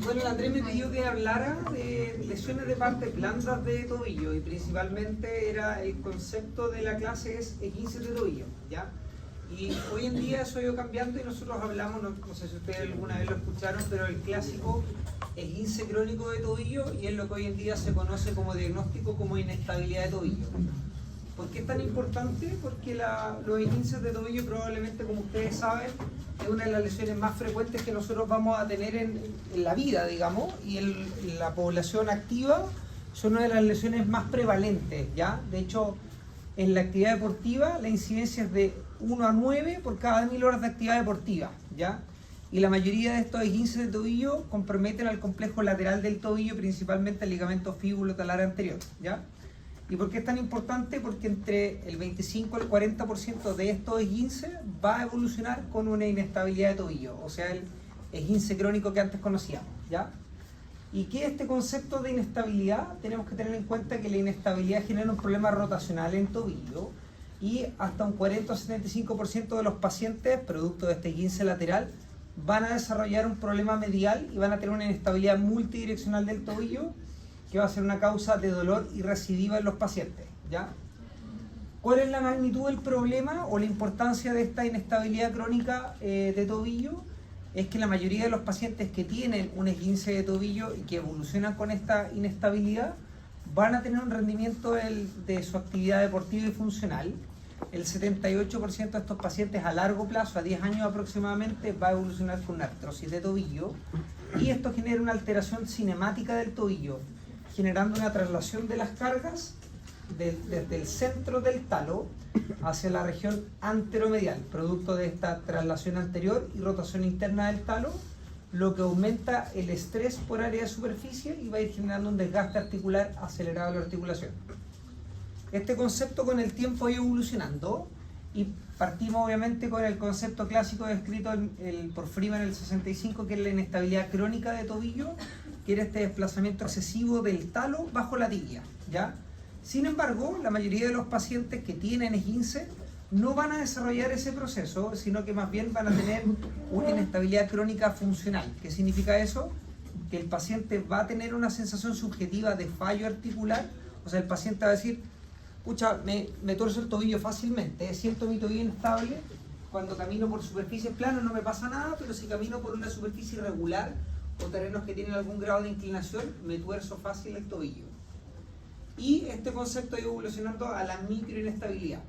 Bueno, el Andrés me pidió que hablara de lesiones de partes blandas de tobillo y principalmente era el concepto de la clase es esguince de tobillo, ¿ya? Y hoy en día eso ha ido cambiando y nosotros hablamos, no sé si ustedes alguna vez lo escucharon, pero el clásico esguince crónico de tobillo y es lo que hoy en día se conoce como diagnóstico como inestabilidad de tobillo. ¿Por qué es tan importante? Porque los esguinces de tobillo probablemente, como ustedes saben, es una de las lesiones más frecuentes que nosotros vamos a tener en la vida, digamos, y en la población activa son una de las lesiones más prevalentes, ¿ya? De hecho, en la actividad deportiva la incidencia es de 1 a 9 por cada 1000 horas de actividad deportiva, ¿ya? Y la mayoría de estos esguinces de tobillo comprometen al complejo lateral del tobillo, principalmente el ligamento fíbulo-talar anterior, ¿ya? ¿Y por qué es tan importante? Porque entre el 25 y el 40% de estos esguinces va a evolucionar con una inestabilidad de tobillo, o sea, el esguince crónico que antes conocíamos, ¿ya? ¿Y qué es este concepto de inestabilidad? Tenemos que tener en cuenta que la inestabilidad genera un problema rotacional en tobillo y hasta un 40 o 75% de los pacientes, producto de este esguince lateral, van a desarrollar un problema medial y van a tener una inestabilidad multidireccional del tobillo que va a ser una causa de dolor y recidiva en los pacientes, ¿ya? ¿Cuál es la magnitud del problema o la importancia de esta inestabilidad crónica de tobillo? Es que la mayoría de los pacientes que tienen un esguince de tobillo y que evolucionan con esta inestabilidad van a tener un rendimiento de su actividad deportiva y funcional. El 78% de estos pacientes a largo plazo, a 10 años aproximadamente, va a evolucionar con una artrosis de tobillo y esto genera una alteración cinemática del tobillo, generando una traslación de las cargas desde el centro del talo hacia la región anteromedial, producto de esta traslación anterior y rotación interna del talo, lo que aumenta el estrés por área de superficie y va a ir generando un desgaste articular acelerado de la articulación. Este concepto con el tiempo ha ido evolucionando y partimos obviamente con el concepto clásico descrito por Freeman en el 65, que es la inestabilidad crónica de tobillo, que era este desplazamiento excesivo del talo bajo la tibia, ¿ya? Sin embargo, la mayoría de los pacientes que tienen esguince no van a desarrollar ese proceso, sino que más bien van a tener una inestabilidad crónica funcional. ¿Qué significa eso? Que el paciente va a tener una sensación subjetiva de fallo articular, o sea, el paciente va a decir, pucha, me torzo el tobillo fácilmente, siento mi tobillo inestable, cuando camino por superficies planas no me pasa nada, pero si camino por una superficie irregular o terrenos que tienen algún grado de inclinación, me tuerzo fácil el tobillo. Y este concepto ha ido evolucionando a la microinestabilidad,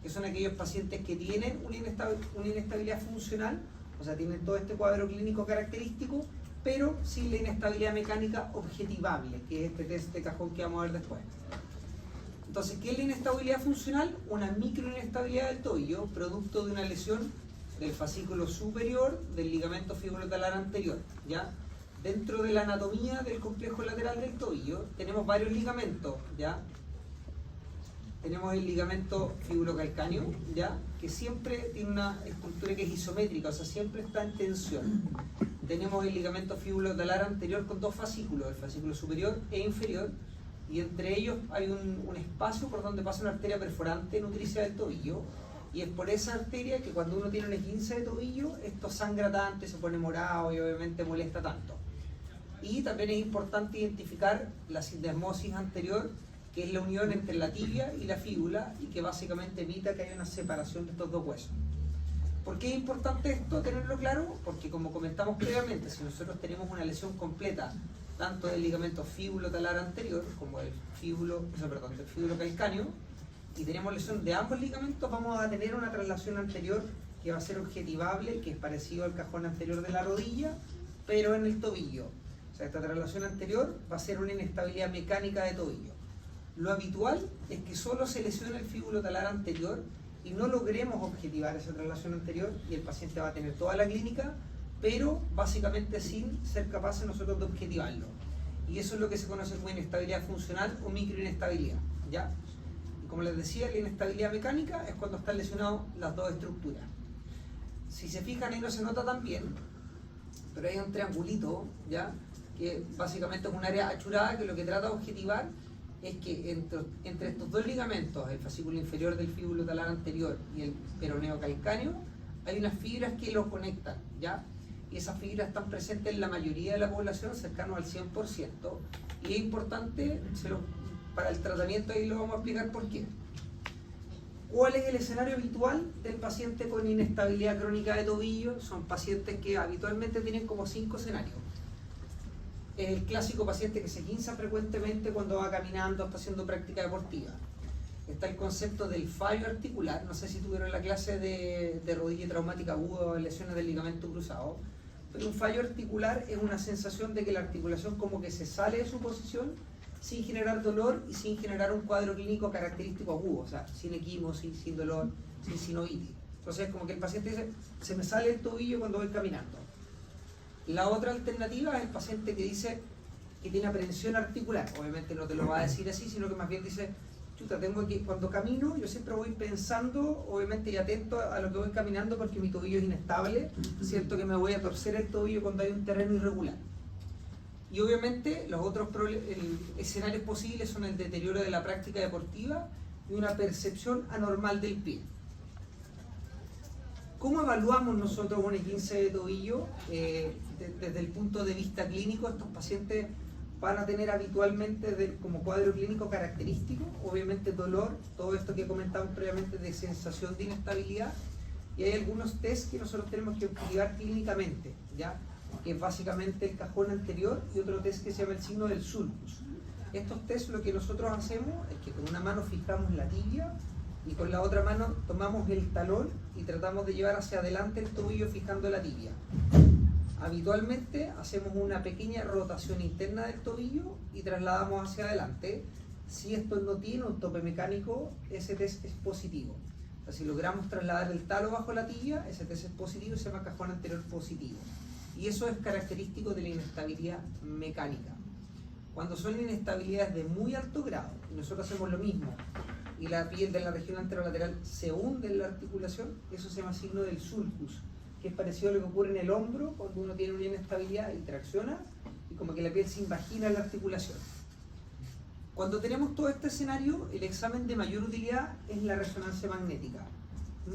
que son aquellos pacientes que tienen una inestabilidad funcional, o sea, tienen todo este cuadro clínico característico, pero sin la inestabilidad mecánica objetivable, que es este test de cajón que vamos a ver después. Entonces, ¿qué es la inestabilidad funcional? Una microinestabilidad del tobillo, producto de una lesión del fascículo superior del ligamento fíbulo-talar anterior, ¿ya? Dentro de la anatomía del complejo lateral del tobillo tenemos varios ligamentos, ¿ya? Tenemos el ligamento fibulocalcáneo, ¿ya? Que siempre tiene una estructura que es isométrica, o sea, siempre está en tensión. Tenemos el ligamento fíbulo-talar anterior con dos fascículos, el fascículo superior e inferior, y entre ellos hay un espacio por donde pasa una arteria perforante nutricia del tobillo, y es por esa arteria que cuando uno tiene un esguince de tobillo, esto sangra tanto y se pone morado y obviamente molesta tanto. Y también es importante identificar la sindesmosis anterior, que es la unión entre la tibia y la fíbula y que básicamente evita que haya una separación de estos dos huesos. ¿Por qué es importante esto tenerlo claro? Porque como comentamos previamente, si nosotros tenemos una lesión completa tanto del ligamento fíbulo-talar anterior como del fíbulo-calcáneo y tenemos lesión de ambos ligamentos, vamos a tener una traslación anterior que va a ser objetivable, que es parecido al cajón anterior de la rodilla, pero en el tobillo. O sea, esta traslación anterior va a ser una inestabilidad mecánica de tobillo. Lo habitual es que solo se lesione el fíbulo-talar anterior y no logremos objetivar esa traslación anterior y el paciente va a tener toda la clínica, pero básicamente sin ser capaces nosotros de objetivarlo. Y eso es lo que se conoce como inestabilidad funcional o microinestabilidad, ¿ya? Y como les decía, la inestabilidad mecánica es cuando están lesionadas las dos estructuras. Si se fijan ahí no se nota tan bien, pero hay un triangulito, ¿ya? Que básicamente es un área achurada que lo que trata de objetivar es que entre estos dos ligamentos, el fascículo inferior del fíbulo-talar anterior y el peroneo calcáneo, hay unas fibras que los conectan, ¿ya? y esas fibras están presentes en la mayoría de la población, cercanos al 100%, y es importante, para el tratamiento ahí lo vamos a explicar por qué. ¿Cuál es el escenario habitual del paciente con inestabilidad crónica de tobillo? Son pacientes que habitualmente tienen como 5 escenarios. El clásico paciente que se guinza frecuentemente cuando va caminando, está haciendo práctica deportiva. Está el concepto del fallo articular, no sé si tuvieron la clase de rodilla traumática aguda o lesiones del ligamento cruzado, pero un fallo articular es una sensación de que la articulación como que se sale de su posición sin generar dolor y sin generar un cuadro clínico característico agudo, o sea, sin equimosis, sin dolor, sin sinovitis. Entonces como que el paciente dice, se me sale el tobillo cuando voy caminando. La otra alternativa es el paciente que dice que tiene aprensión articular, obviamente no te lo va a decir así, sino que más bien dice, chuta, tengo que, cuando camino, yo siempre voy pensando, obviamente, y atento a lo que voy caminando porque mi tobillo es inestable, siento que me voy a torcer el tobillo cuando hay un terreno irregular. Y obviamente los otros escenarios posibles son el deterioro de la práctica deportiva y una percepción anormal del pie. ¿Cómo evaluamos nosotros un esguince de tobillo? Desde el punto de vista clínico, estos pacientes van a tener habitualmente como cuadro clínico característico, obviamente dolor, todo esto que comentamos previamente de sensación de inestabilidad, y hay algunos test que nosotros tenemos que activar clínicamente, ¿ya? Que es básicamente el cajón anterior y otro test que se llama el signo del sulcus. Estos test lo que nosotros hacemos es que con una mano fijamos la tibia y con la otra mano tomamos el talón y tratamos de llevar hacia adelante el tobillo fijando la tibia. Habitualmente hacemos una pequeña rotación interna del tobillo y trasladamos hacia adelante. Si esto no tiene un tope mecánico, ese test es positivo. O sea, si logramos trasladar el talo bajo la tibia, ese test es positivo y se llama cajón anterior positivo. Y eso es característico de la inestabilidad mecánica. Cuando son inestabilidades de muy alto grado, y nosotros hacemos lo mismo, y la piel de la región anterolateral se hunde en la articulación, eso se llama signo del sulcus, que es parecido a lo que ocurre en el hombro cuando uno tiene una inestabilidad y tracciona, y como que la piel se invagina en la articulación. Cuando tenemos todo este escenario, el examen de mayor utilidad es la resonancia magnética.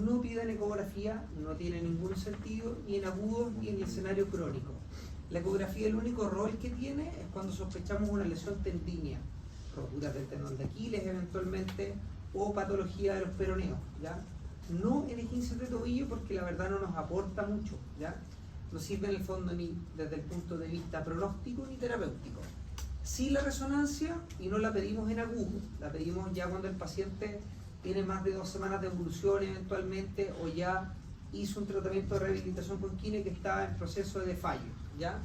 No pidan ecografía, no tiene ningún sentido, ni en agudo ni en el escenario crónico. La ecografía, el único rol que tiene es cuando sospechamos una lesión tendínea, roturas del tendón de Aquiles eventualmente, o patología de los peroneos, ¿ya? No en esguinces de tobillo porque la verdad no nos aporta mucho, ¿ya? No sirve en el fondo ni desde el punto de vista pronóstico ni terapéutico. Sí la resonancia, y no la pedimos en agudo, la pedimos ya cuando el paciente tiene más de 2 semanas de evolución eventualmente o ya hizo un tratamiento de rehabilitación con quine que está en proceso de fallo, ¿ya?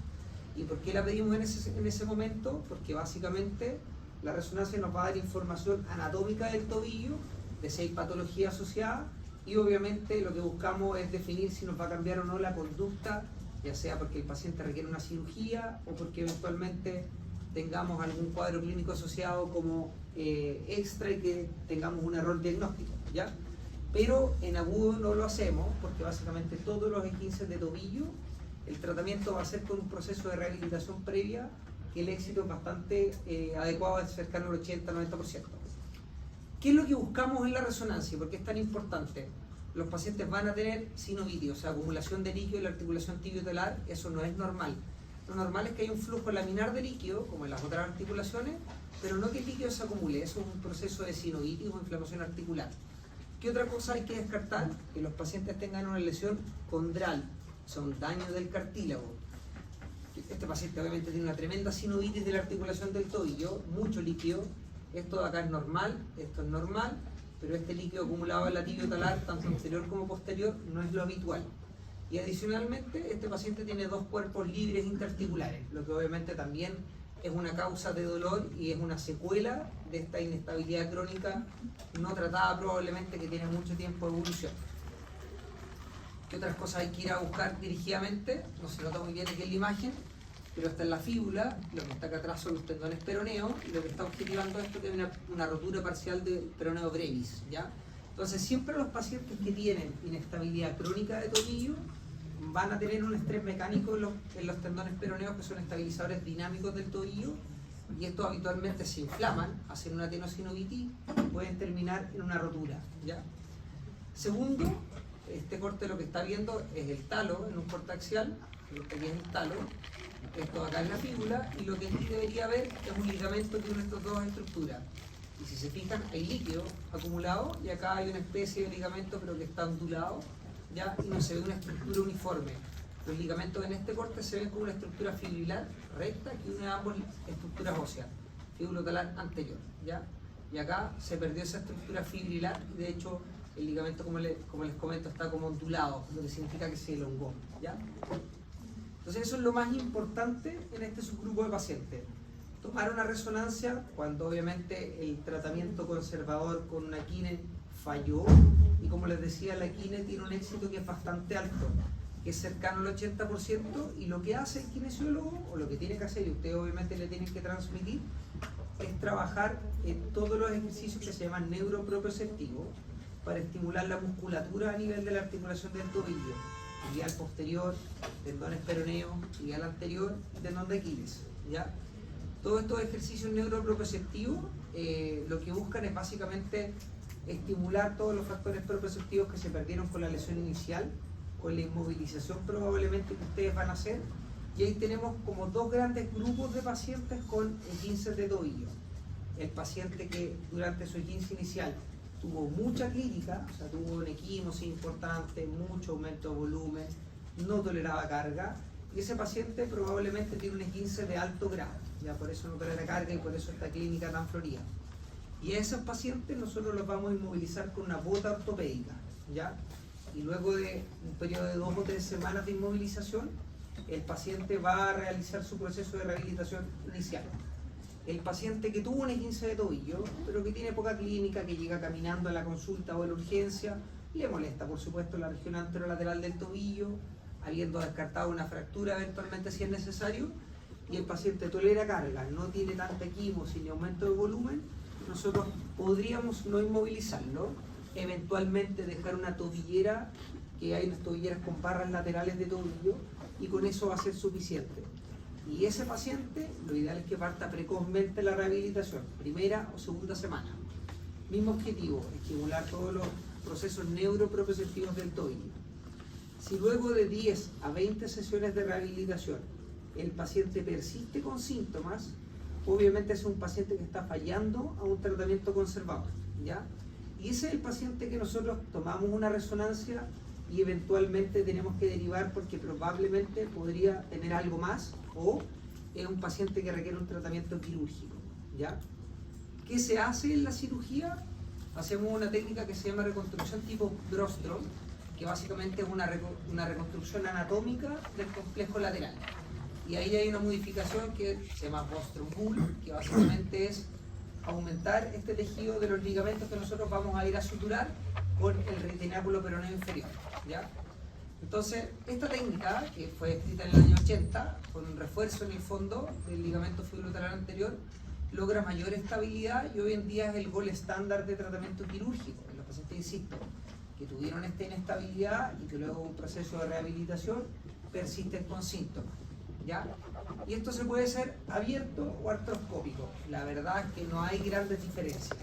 ¿Y por qué la pedimos en ese momento? Porque básicamente la resonancia nos va a dar información anatómica del tobillo, de si hay patología asociada, y obviamente lo que buscamos es definir si nos va a cambiar o no la conducta, ya sea porque el paciente requiere una cirugía o porque eventualmente tengamos algún cuadro clínico asociado como extra y que tengamos un error diagnóstico, ¿ya? Pero en agudo no lo hacemos porque básicamente todos los esguinces de tobillo, el tratamiento va a ser con un proceso de rehabilitación previa que el éxito es bastante adecuado, es cercano al 80-90%. ¿Qué es lo que buscamos en la resonancia? ¿Por qué es tan importante? Los pacientes van a tener sinovitis, o sea, acumulación de líquido en la articulación tibiotelar, eso no es normal. Lo normal es que haya un flujo laminar de líquido, como en las otras articulaciones, pero no que el líquido se acumule, eso es un proceso de sinovitis o inflamación articular. ¿Qué otra cosa hay que descartar? Que los pacientes tengan una lesión condral, o sea, un daño del cartílago. Este paciente obviamente tiene una tremenda sinovitis de la articulación del tobillo, mucho líquido. Esto de acá es normal, esto es normal, pero este líquido acumulado en la tibiotalar, tanto anterior como posterior, no es lo habitual. Y adicionalmente, este paciente tiene 2 cuerpos libres interarticulares, lo que obviamente también es una causa de dolor y es una secuela de esta inestabilidad crónica no tratada probablemente que tiene mucho tiempo de evolución. ¿Qué otras cosas hay que ir a buscar dirigidamente? No se nota muy bien aquí en la imagen, pero está en la fíbula, lo que está acá atrás son los tendones peroneos, y lo que está objetivando esto es una rotura parcial del peroneo brevis, ¿ya? Entonces siempre los pacientes que tienen inestabilidad crónica de tobillo van a tener un estrés mecánico en los tendones peroneos, que son estabilizadores dinámicos del tobillo, y estos habitualmente se inflaman, hacen una tenosinovitis y pueden terminar en una rotura, ¿ya? Segundo, este corte lo que está viendo es el talo en un corte axial, que aquí es el talo, esto acá es la fíbula, y lo que aquí debería haber es un ligamento que une estas dos estructuras. Y si se fijan, hay líquido acumulado y acá hay una especie de ligamento pero que está ondulado, ¿ya? Y no se ve una estructura uniforme. Los ligamentos en este corte se ven como una estructura fibrilar recta que une ambas estructuras óseas, fíbulo-talar anterior, ¿ya? Y acá se perdió esa estructura fibrilar y de hecho el ligamento, como les comento, está como ondulado, lo que significa que se elongó, ¿ya? Entonces eso es lo más importante en este subgrupo de pacientes. Tomar una resonancia cuando obviamente el tratamiento conservador con una quine falló y como les decía, la quine tiene un éxito que es bastante alto, que es cercano al 80%, y lo que hace el kinesiólogo, o lo que tiene que hacer, y ustedes obviamente le tienen que transmitir, es trabajar en todos los ejercicios que se llaman neuroproprioceptivos para estimular la musculatura a nivel de la articulación del tobillo, tibial posterior, tendones peroneos, tibial anterior y tendón de Aquiles, ¿ya? Todos estos ejercicios neuroproprioceptivos lo que buscan es básicamente estimular todos los factores proprioceptivos que se perdieron con la lesión inicial, con la inmovilización probablemente que ustedes van a hacer, y ahí tenemos como dos grandes grupos de pacientes con esguinces de tobillo. El paciente que durante su esguince inicial tuvo mucha clínica, o sea, tuvo una equimosis importante, mucho aumento de volumen, no toleraba carga, y ese paciente probablemente tiene un esguince de alto grado, ya por eso no tolera carga y por eso esta clínica tan florida. Y a esos pacientes nosotros los vamos a inmovilizar con una bota ortopédica, ¿ya? Y luego de un periodo de 2 o 3 semanas de inmovilización, el paciente va a realizar su proceso de rehabilitación inicial. El paciente que tuvo un esguince de tobillo, pero que tiene poca clínica, que llega caminando a la consulta o a la urgencia, le molesta, por supuesto, la región anterolateral del tobillo, habiendo descartado una fractura eventualmente si es necesario, y el paciente tolera carga, no tiene tanta equimosis ni aumento de volumen, nosotros podríamos no inmovilizarlo, eventualmente dejar una tobillera, que hay unas tobilleras con barras laterales de tobillo, y con eso va a ser suficiente. Y ese paciente, lo ideal es que parta precozmente la rehabilitación, primera o segunda semana. Mismo objetivo, estimular todos los procesos neuroproprioceptivos del tobillo. Si luego de 10 a 20 sesiones de rehabilitación el paciente persiste con síntomas, obviamente es un paciente que está fallando a un tratamiento conservador, ¿ya? Y ese es el paciente que nosotros tomamos una resonancia y eventualmente tenemos que derivar porque probablemente podría tener algo más, o es un paciente que requiere un tratamiento quirúrgico, ¿ya? ¿Qué se hace en la cirugía? Hacemos una técnica que se llama reconstrucción tipo Brostrom, que básicamente es una reconstrucción anatómica del complejo lateral. Y ahí hay una modificación que se llama Brostrom Bull, que básicamente es aumentar este tejido de los ligamentos que nosotros vamos a ir a suturar con el retináculo peroneo inferior, ¿ya? Entonces, esta técnica, que fue escrita en el año 80, con un refuerzo en el fondo del ligamento fibulotalar anterior, logra mayor estabilidad y hoy en día es el gol estándar de tratamiento quirúrgico en los pacientes, insisto, que tuvieron esta inestabilidad y que luego un proceso de rehabilitación persisten con síntomas, ¿ya? Y esto se puede ser abierto o artroscópico. La verdad es que no hay grandes diferencias.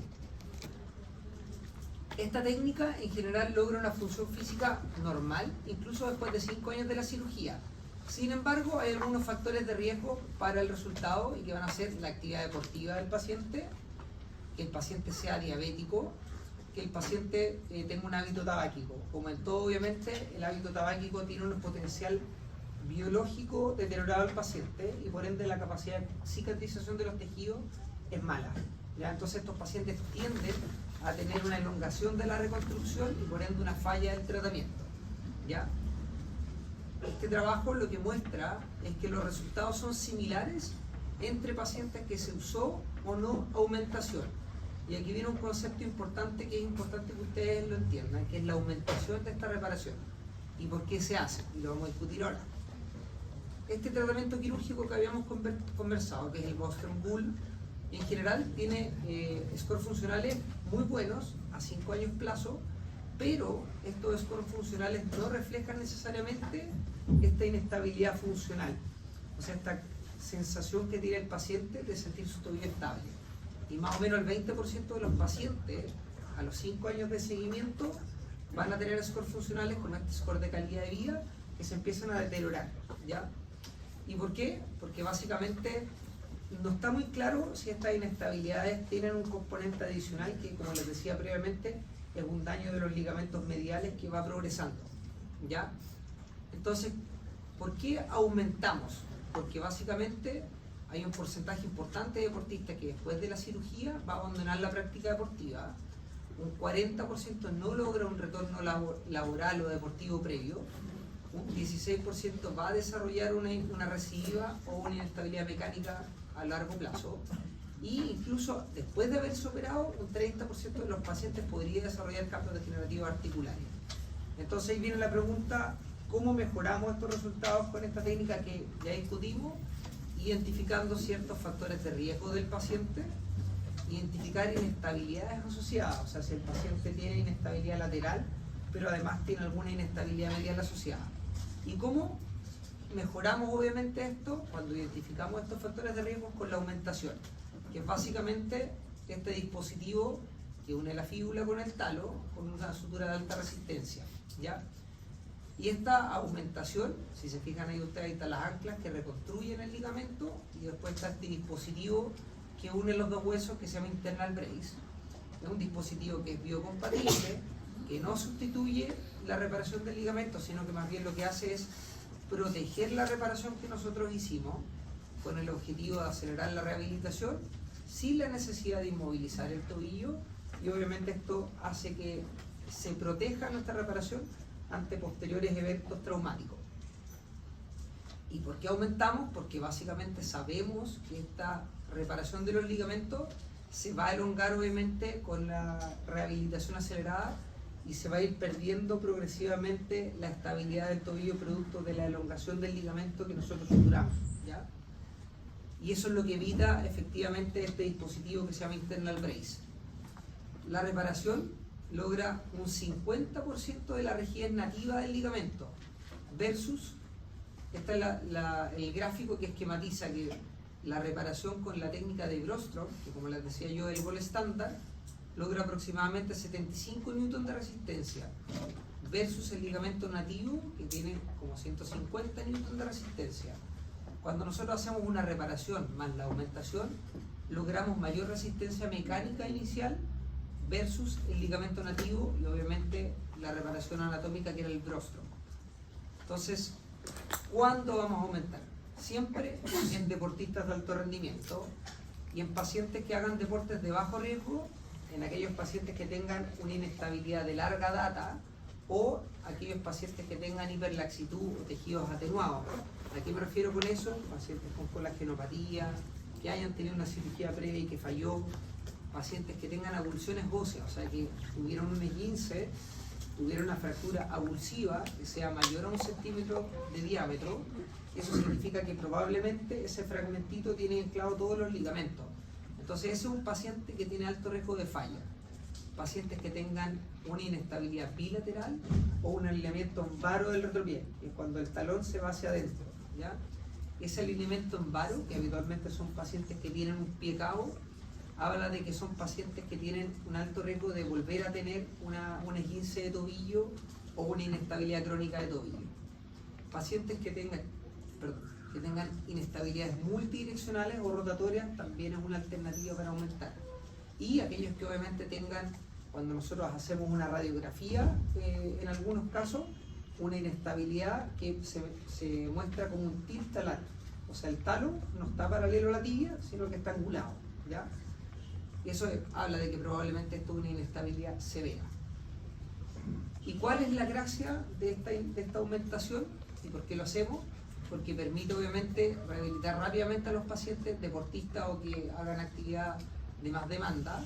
Esta técnica en general logra una función física normal, incluso después de 5 años de la cirugía. Sin embargo, hay algunos factores de riesgo para el resultado y que van a ser la actividad deportiva del paciente, que el paciente sea diabético, que el paciente tenga un hábito tabáquico. Como en todo, obviamente, el hábito tabáquico tiene un potencial biológico deteriorado del paciente y por ende la capacidad de cicatrización de los tejidos es mala, ¿ya? Entonces estos pacientes tienden a tener una elongación de la reconstrucción y por ende una falla del tratamiento, ¿ya? Este trabajo lo que muestra es que los resultados son similares entre pacientes que se usó o no aumentación. Y aquí viene un concepto importante que es importante que ustedes lo entiendan, que es la aumentación de esta reparación. ¿Y por qué se hace? Y lo vamos a discutir ahora. Este tratamiento quirúrgico que habíamos conversado, que es el Brostrom Bull, en general tiene scores funcionales muy buenos a 5 años plazo, pero estos scores funcionales no reflejan necesariamente esta inestabilidad funcional, o sea, esta sensación que tiene el paciente de sentir su tobillo estable. Y más o menos el 20% de los pacientes a los 5 años de seguimiento van a tener scores funcionales como este score de calidad de vida que se empiezan a deteriorar, ¿ya? ¿Y por qué? Porque básicamente no está muy claro si estas inestabilidades tienen un componente adicional que, como les decía previamente, es un daño de los ligamentos mediales que va progresando, ¿ya? Entonces, ¿por qué aumentamos? Porque básicamente hay un porcentaje importante de deportistas que después de la cirugía va a abandonar la práctica deportiva, un 40% no logra un retorno laboral o deportivo previo, un 16% va a desarrollar una recidiva o una inestabilidad mecánica a largo plazo, y incluso después de haberse operado, un 30% de los pacientes podría desarrollar cambios degenerativos articulares. Entonces ahí viene la pregunta, ¿cómo mejoramos estos resultados con esta técnica que ya discutimos? Identificando ciertos factores de riesgo del paciente, identificar inestabilidades asociadas, o sea, si el paciente tiene inestabilidad lateral, pero además tiene alguna inestabilidad medial asociada. ¿Y cómo mejoramos obviamente esto? Cuando identificamos estos factores de riesgo con la aumentación, que es básicamente este dispositivo que une la fíbula con el talo con una sutura de alta resistencia, ¿ya? Y esta aumentación, si se fijan ahí ustedes, ahí están las anclas que reconstruyen el ligamento, y después está este dispositivo que une los dos huesos que se llama internal brace. Es un dispositivo que es biocompatible, que no sustituye la reparación del ligamento, sino que más bien lo que hace es proteger la reparación que nosotros hicimos con el objetivo de acelerar la rehabilitación sin la necesidad de inmovilizar el tobillo, y obviamente esto hace que se proteja nuestra reparación ante posteriores eventos traumáticos. ¿Y por qué aumentamos? Porque básicamente sabemos que esta reparación de los ligamentos se va a elongar obviamente con la rehabilitación acelerada, y se va a ir perdiendo progresivamente la estabilidad del tobillo producto de la elongación del ligamento que nosotros suturamos, ¿ya? Y eso es lo que evita efectivamente este dispositivo que se llama internal brace. La reparación logra un 50% de la rigidez nativa del ligamento, versus, este es el gráfico que esquematiza que la reparación con la técnica de Brostrom, que como les decía yo, el gol estándar, logra aproximadamente 75 newton de resistencia, versus el ligamento nativo que tiene como 150 newton de resistencia. Cuando nosotros hacemos una reparación más la aumentación, logramos mayor resistencia mecánica inicial versus el ligamento nativo, y obviamente la reparación anatómica que era el Brostrom. Entonces, ¿cuándo vamos a aumentar? Siempre en deportistas de alto rendimiento y en pacientes que hagan deportes de bajo riesgo, en aquellos pacientes que tengan una inestabilidad de larga data, o aquellos pacientes que tengan hiperlaxitud o tejidos atenuados. ¿A qué me refiero con eso? Pacientes con colagenopatía, que hayan tenido una cirugía previa y que falló, pacientes que tengan avulsiones óseas, o sea que tuvieron un esguince, tuvieron una fractura avulsiva que sea mayor a 1 centímetro de diámetro. Eso significa que probablemente ese fragmentito tiene anclado todos los ligamentos. Entonces ese es un paciente que tiene alto riesgo de falla. Pacientes que tengan una inestabilidad bilateral o un alineamiento en varo del retropié, que es cuando el talón se va hacia adentro, ¿ya? Ese alineamiento en varo, que habitualmente son pacientes que tienen un pie cabo, habla de que son pacientes que tienen un alto riesgo de volver a tener un esguince de tobillo o una inestabilidad crónica de tobillo. Pacientes que tengan inestabilidades multidireccionales o rotatorias también es una alternativa para aumentar. Y aquellos que obviamente tengan, cuando nosotros hacemos una radiografía, en algunos casos, una inestabilidad que se muestra como un tilt talar. O sea, el talo no está paralelo a la tibia, sino que está angulado, ¿ya? Y eso habla de que probablemente esto es una inestabilidad severa. ¿Y cuál es la gracia de esta aumentación? ¿Y por qué lo hacemos? Porque permite obviamente rehabilitar rápidamente a los pacientes deportistas o que hagan actividad de más demanda.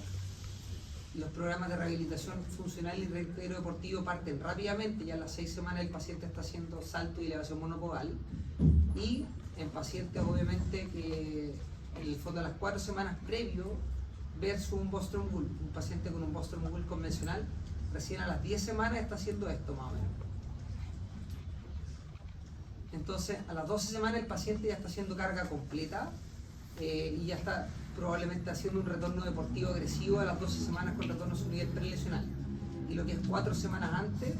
Los programas de rehabilitación funcional y reintegro deportivo parten rápidamente, ya a las 6 semanas el paciente está haciendo salto y elevación monopodal, y en pacientes obviamente que en el fondo a las 4 semanas previo versus un Bostrom Bull, un paciente con un Bostrom Bull convencional recién a las 10 semanas está haciendo esto más o menos. Entonces a las 12 semanas el paciente ya está haciendo carga completa y ya está probablemente haciendo un retorno deportivo agresivo a las 12 semanas con retorno a su nivel prelesional. y lo que es 4 semanas antes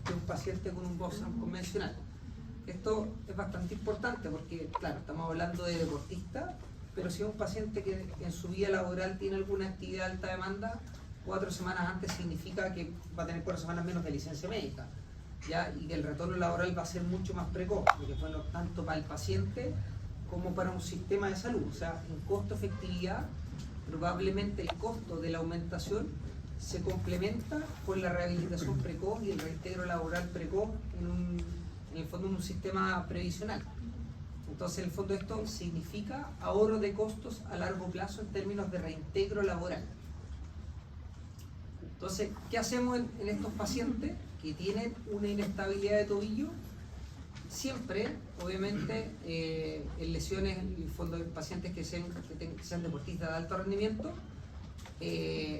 de un paciente con un Boston convencional. Esto es bastante importante porque, claro, estamos hablando de deportistas, pero si es un paciente que en su vida laboral tiene alguna actividad de alta demanda, 4 semanas antes significa que va a tener 4 semanas menos de licencia médica, ¿ya? Y que el retorno laboral va a ser mucho más precoz, porque bueno, tanto para el paciente como para un sistema de salud. O sea, en costo-efectividad, probablemente el costo de la aumentación se complementa con la rehabilitación precoz y el reintegro laboral precoz en el fondo en un sistema previsional. Entonces, en el fondo esto significa ahorro de costos a largo plazo en términos de reintegro laboral. Entonces, ¿qué hacemos en estos pacientes que tienen una inestabilidad de tobillo? Siempre, obviamente, en lesiones, en el fondo de pacientes que sean deportistas de alto rendimiento,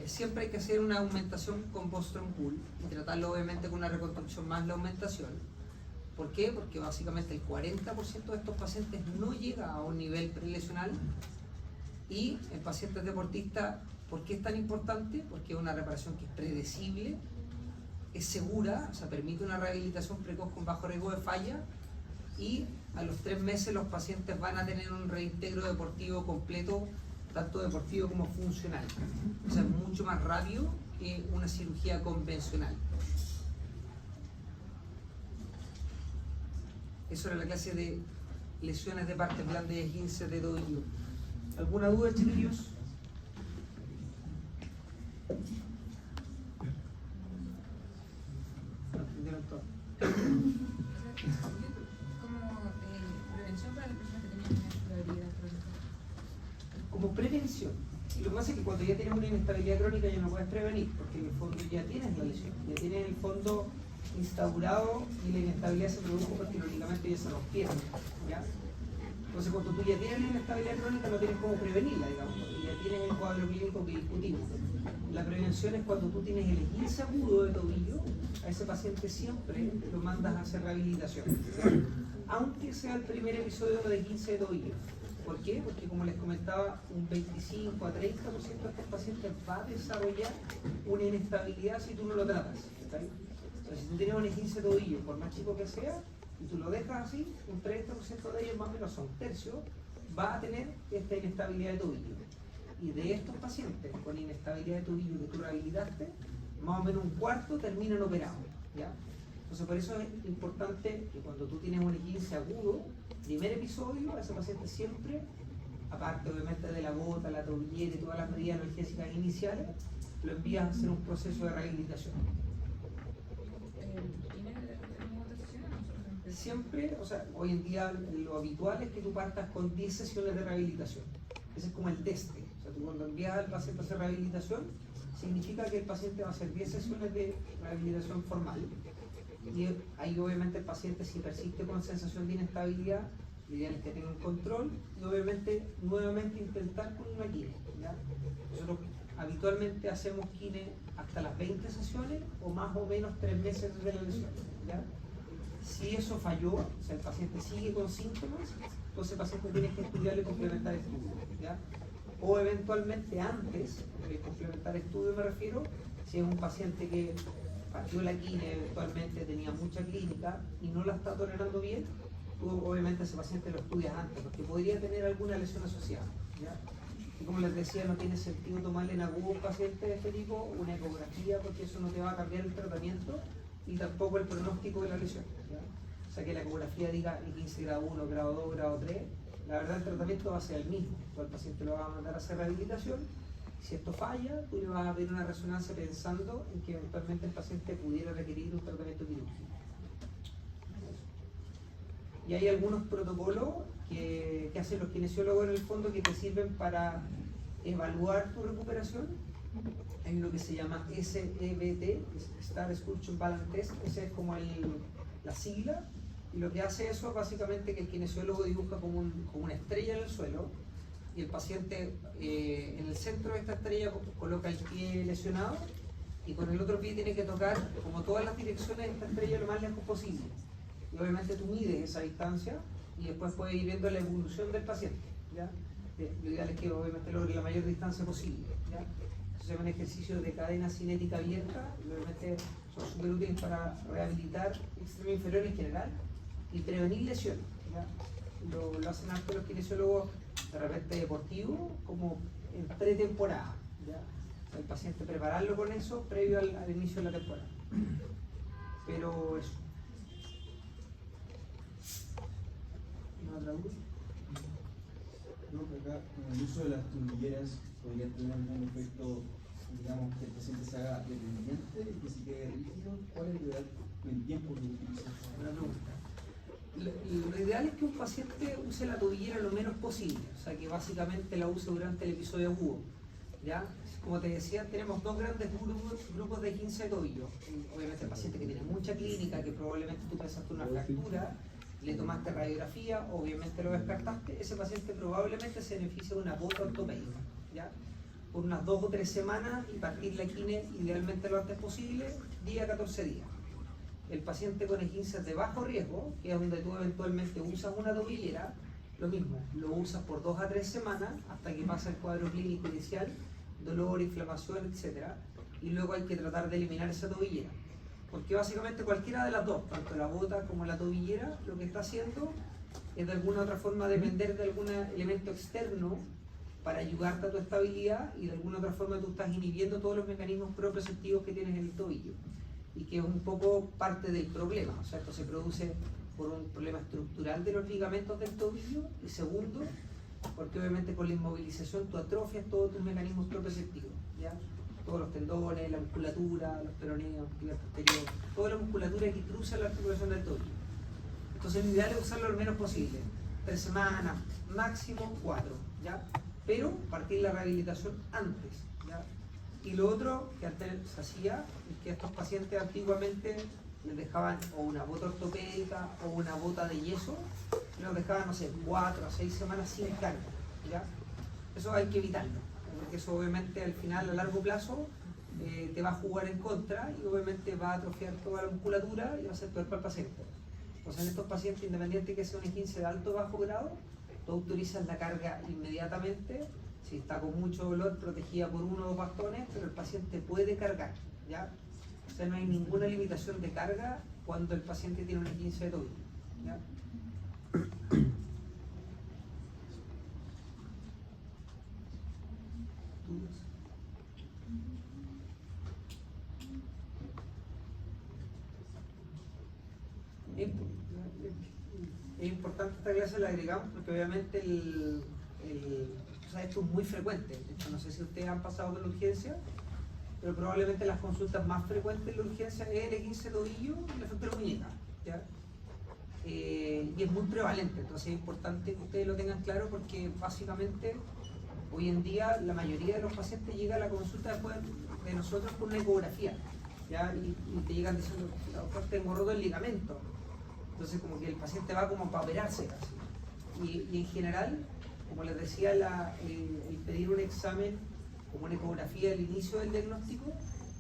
siempre hay que hacer una aumentación con Bostrom Pull y tratarlo obviamente con una reconstrucción más la aumentación. ¿Por qué? Porque básicamente el 40% de estos pacientes no llega a un nivel prelesional, y en pacientes deportistas, ¿por qué es tan importante? Porque es una reparación que es predecible, es segura, o sea, permite una rehabilitación precoz con bajo riesgo de falla, y a los 3 meses los pacientes van a tener un reintegro deportivo completo, tanto deportivo como funcional. O sea, es mucho más rápido que una cirugía convencional. Eso era la clase de lesiones de partes blandas y esguinces de tobillo. ¿Alguna duda, chiquillos? Prevención para las personas que tenían inestabilidad crónica. Como prevención. Y lo que pasa es que cuando ya tienes una inestabilidad crónica ya no puedes prevenir, porque en el fondo ya tienes la lesión, ya tienes en el fondo instaurado, y la inestabilidad se produjo porque lógicamente ya se rompieron, ¿ya? Entonces, cuando tú ya tienes la inestabilidad crónica no tienes cómo prevenirla, digamos, y ya tienes el cuadro clínico que discutimos. La prevención es cuando tú tienes el esguince agudo de tobillo, a ese paciente siempre lo mandas a hacer rehabilitación, ¿sí? Aunque sea el primer episodio de esguince de tobillo. ¿Por qué? Porque, como les comentaba, un 25 a 30% de estos pacientes va a desarrollar una inestabilidad si tú no lo tratas, ¿sí? O sea, si tú tienes un esguince de tobillo, por más chico que sea, y tú lo dejas así, un 30% de ellos, más o menos un tercio, va a tener esta inestabilidad de tobillo. Y de estos pacientes con inestabilidad de tobillo que tú rehabilitaste, más o menos un cuarto terminan operados, ¿ya? Entonces, por eso es importante que cuando tú tienes un esguince agudo, primer episodio, a ese paciente siempre, aparte obviamente de la bota, la tobillera y todas las medidas analgésicas iniciales, lo envías a hacer un proceso de rehabilitación. Siempre, o sea, hoy en día lo habitual es que tú partas con 10 sesiones de rehabilitación. Ese es como el teste. O sea, tú cuando envías al paciente a hacer rehabilitación, significa que el paciente va a hacer 10 sesiones de rehabilitación formal. Y ahí obviamente el paciente, si persiste con sensación de inestabilidad, lo ideal es que tenga un control y obviamente nuevamente intentar con una quine, ¿ya? Nosotros habitualmente hacemos quine hasta las 20 sesiones o más o menos 3 meses desde la lesión, ¿ya? Si eso falló, o sea, el paciente sigue con síntomas, entonces el paciente tiene que estudiarle y complementar estudios, ¿ya? O eventualmente antes de complementar estudios, me refiero, si es un paciente que partió la quine, eventualmente tenía mucha clínica y no la está tolerando bien, tú obviamente ese paciente lo estudias antes, porque podría tener alguna lesión asociada, ¿ya? Y como les decía, no tiene sentido tomarle en agudo a un paciente de este tipo una ecografía, porque eso no te va a cambiar el tratamiento y tampoco el pronóstico de la lesión, ¿ya? O sea, que la ecografía diga 15 grado 1, grado 2, grado 3, la verdad el tratamiento va a ser el mismo. Tú al paciente lo vas a mandar a hacer rehabilitación. Si esto falla, tú le vas a pedir una resonancia pensando en que eventualmente el paciente pudiera requerir un tratamiento quirúrgico. Y hay algunos protocolos que hacen los kinesiólogos en el fondo que te sirven para evaluar tu recuperación. Hay uno que se llama SEBT, Star Excursion Balance Test, ese es como la sigla, y lo que hace eso es básicamente que el kinesiólogo dibuja como una estrella en el suelo, y el paciente en el centro de esta estrella coloca el pie lesionado, y con el otro pie tiene que tocar como todas las direcciones de esta estrella lo más lejos posible. Y obviamente tú mides esa distancia y después puedes ir viendo la evolución del paciente, ¿ya? Lo ideal es que obviamente logre la mayor distancia posible, ¿ya? se llaman ejercicios de cadena cinética abierta, y obviamente son súper útiles para rehabilitar extremo inferior en general y prevenir lesiones. ¿Ya? Lo hacen harto los kinesiólogos de repente deportivos como en pretemporada. ¿Ya? O sea, el paciente prepararlo con eso previo al inicio de la temporada. Pero eso. ¿No otra duda? Creo que acá con el uso de las tubilleras podría tener algún efecto, digamos, que el paciente se haga dependiente y que se quede rígido. ¿Cuál es el tiempo que utiliza? Buena pregunta. Lo ideal es que un paciente use la tobillera lo menos posible, o sea que básicamente la use durante el episodio agudo. ¿Ya? Como te decía, tenemos dos grandes grupos de 15 de tobillo. Obviamente el paciente que tiene mucha clínica, que probablemente tú pensaste una fractura, le tomaste radiografía, obviamente lo descartaste, ese paciente probablemente se beneficia de una bota ortopédica, ¿ya? Por unas 2 o 3 semanas y partir la quine idealmente lo antes posible, día 14 días. El paciente con esguinces de bajo riesgo, que es donde tú eventualmente usas una tobillera, lo mismo, lo usas por 2 a 3 semanas hasta que pasa el cuadro clínico inicial, dolor, inflamación, etc. Y luego hay que tratar de eliminar esa tobillera. Porque básicamente cualquiera de las dos, tanto la bota como la tobillera, lo que está haciendo es de alguna u otra forma depender de algún elemento externo para ayudarte a tu estabilidad y de alguna u otra forma tú estás inhibiendo todos los mecanismos proprioceptivos que tienes en el tobillo. Y que es un poco parte del problema. O sea, esto se produce por un problema estructural de los ligamentos del tobillo y segundo, porque obviamente con la inmovilización tú atrofias todos tus mecanismos proprioceptivos, ¿ya? Todos los tendones, la musculatura, los peroneos, tibia posterior, toda la musculatura que cruza la articulación del tobillo. Entonces lo ideal es usarlo lo menos posible, 3 semanas, máximo 4, ¿ya? Pero partir la rehabilitación antes, ¿ya? Y lo otro que antes se hacía es que a estos pacientes antiguamente les dejaban o una bota ortopédica o una bota de yeso, y los dejaban, no sé, 4 a 6 semanas sin carga, ¿ya? Eso hay que evitarlo, porque eso obviamente al final a largo plazo te va a jugar en contra y obviamente va a atrofiar toda la musculatura y va a ser peor para el paciente. Entonces en estos pacientes, independiente que sea un esguince de alto o bajo grado, tú autorizas la carga inmediatamente. Si está con mucho dolor, protegida por 1 o 2 bastones, pero el paciente puede cargar, ¿ya? O sea, no hay ninguna limitación de carga cuando el paciente tiene un esguince de tobillo, ¿ya? ¿Dudas? Es importante esta clase, la agregamos porque obviamente o sea, esto es muy frecuente. De hecho, no sé si ustedes han pasado por la urgencia, pero probablemente las consultas más frecuentes en la urgencia es el esguince de tobillo y la fractura muñeca, ¿ya? Y es muy prevalente, entonces es importante que ustedes lo tengan claro porque básicamente hoy en día la mayoría de los pacientes llegan a la consulta después de nosotros con una ecografía, ¿ya? Y te llegan diciendo, doctor, tengo roto el ligamento. Entonces como que el paciente va como para operarse casi. Y en general, como les decía, el pedir un examen como una ecografía al inicio del diagnóstico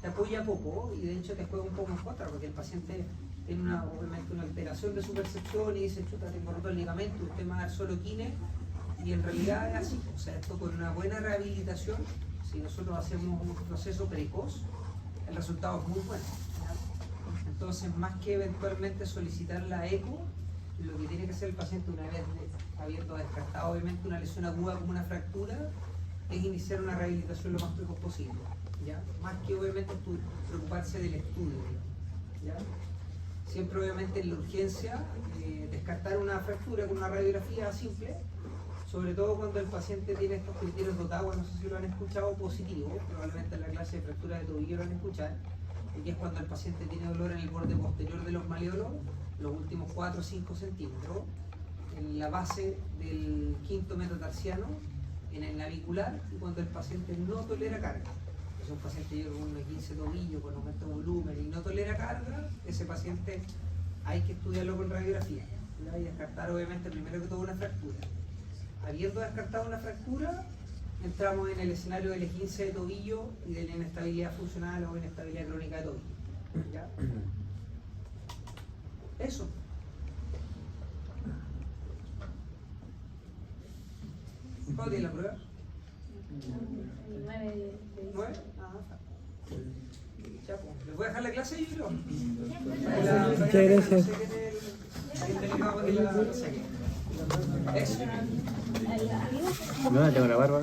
te apoya poco y de hecho te juega un poco en contra porque el paciente tiene obviamente una alteración de su percepción y dice, chuta, tengo roto el ligamento, usted me va a dar solo quine, y en realidad es así. O sea, esto con una buena rehabilitación, si nosotros hacemos un proceso precoz, el resultado es muy bueno, ¿ya? Entonces, más que eventualmente solicitar la eco, lo que tiene que hacer el paciente una vez abierto o descartado obviamente una lesión aguda como una fractura, es iniciar una rehabilitación lo más precoz posible, ¿ya? Más que obviamente preocuparse del estudio, ¿ya? Siempre obviamente en la urgencia descartar una fractura con una radiografía simple, sobre todo cuando el paciente tiene estos criterios de Ottawa, no sé si lo han escuchado, positivos, probablemente en la clase de fractura de tobillo lo han escuchado, que es cuando el paciente tiene dolor en el borde posterior de los malleolos, los últimos 4 o 5 centímetros, en la base del quinto metatarsiano, en el navicular, y cuando el paciente no tolera carga. Es un paciente llega con un esguince de tobillo, con aumento de volumen y no tolera carga, ese paciente hay que estudiarlo con radiografía, ¿ya? Y descartar obviamente primero que todo una fractura. Habiendo descartado una fractura, entramos en el escenario del esguince de tobillo y de la inestabilidad funcional o inestabilidad crónica de tobillo, ¿ya? Eso. ¿Cuándo tiene la prueba? El 9 de ¿9? Ah, ya, pues. ¿Les voy a dejar la clase y yo? Muchas gracias. Eso. No, tengo la barba.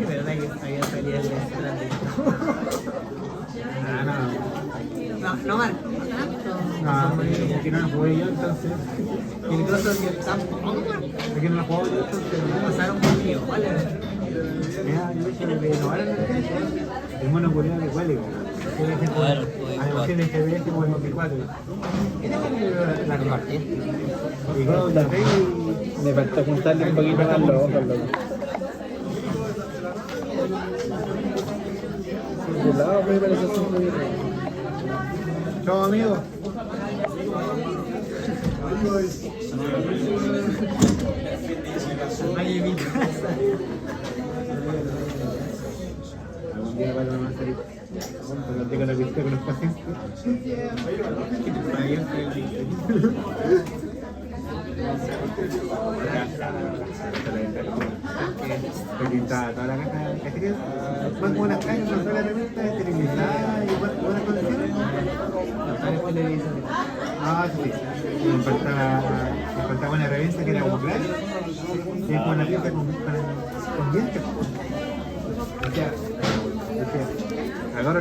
Verdad que había salido el No, Marco. no, porque no la jugué yo entonces. Incluso si tampoco, Porque no la jugué yo entonces. pasaron conmigo, ¿vale? Mira, yo hecho que no vale el mono coreano de cuál a la versión de GBS como el 2004. La compartí. Y luego me falta juntarle un poquito más los ojos, loco. De lado me parece así muy bien. Chao, amigos. Ay, mi casa. Algún día va a tomar salir. Pero tengo la visita con los pacientes. Porque está toda la caja de cajería. Van como unas cajas, una sola revista esterilizada y buenas condiciones. Ah, sí. Me faltaba una revista que era como clara. Y es como una pieza con dientes. O sea, agarra